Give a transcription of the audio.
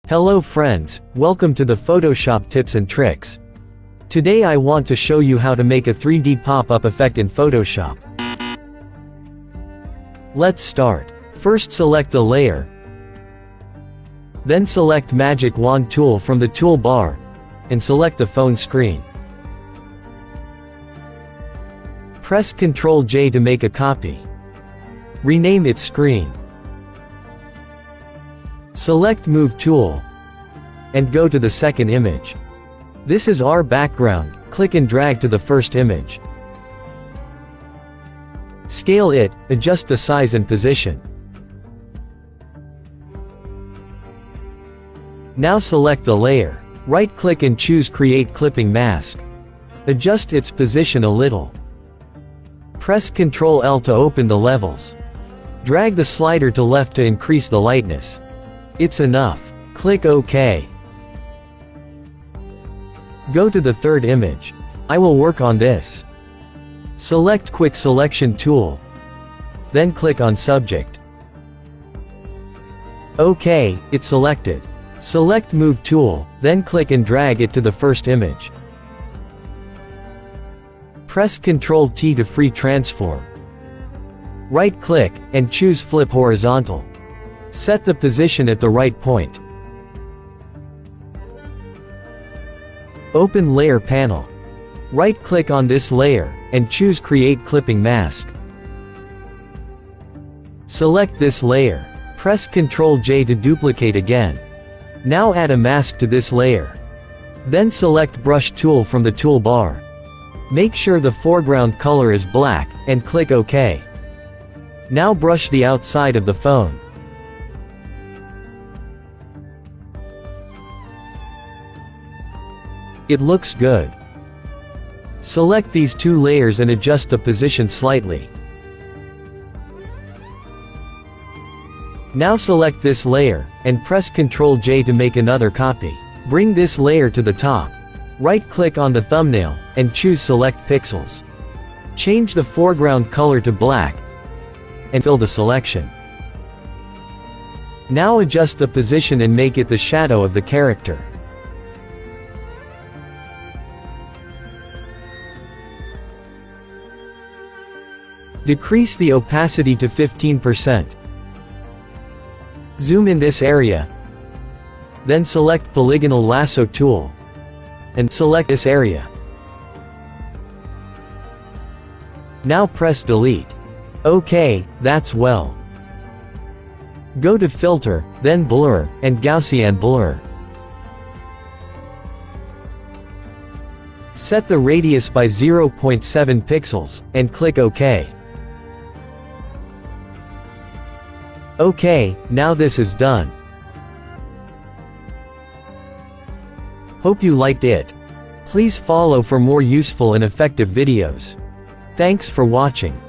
Hello friends, welcome to the Photoshop tips and tricks. Today I want to show you how to make a 3D pop-up effect in Photoshop. Let's start. First select the layer. Then select Magic Wand tool from the toolbar, and select the phone screen. Press Ctrl J to make a copy. Rename it screen. Select Move tool, and go to the second image. This is our background, click and drag to the first image. Scale it, adjust the size and position. Now select the layer. Right-click and choose Create Clipping Mask. Adjust its position a little. Press Ctrl L to open the levels. Drag the slider to left to increase the lightness. It's enough. Click OK. Go to the third image. I will work on this. Select Quick Selection tool. Then click on Subject. OK, it's selected. Select Move tool, then click and drag it to the first image. Press Ctrl T to free transform. Right-click, and choose Flip Horizontal. Set the position at the right point. Open Layer panel. Right-click on this layer, and choose Create Clipping Mask. Select this layer. Press Ctrl J to duplicate again. Now add a mask to this layer. Then select Brush tool from the toolbar. Make sure the foreground color is black, and click OK. Now brush the outside of the phone. It looks good. Select these two layers and adjust the position slightly. Now select this layer, and press Ctrl J to make another copy. Bring this layer to the top. Right-click on the thumbnail, and choose Select Pixels. Change the foreground color to black, and fill the selection. Now adjust the position and make it the shadow of the character. Decrease the opacity to 15%. Zoom in this area. Then select Polygonal Lasso tool. And select this area. Now press Delete. OK, that's well. Go to Filter, then Blur, and Gaussian Blur. Set the radius by 0.7 pixels, and click OK. OK, now this is done. Hope you liked it. Please follow for more useful and effective videos. Thanks for watching.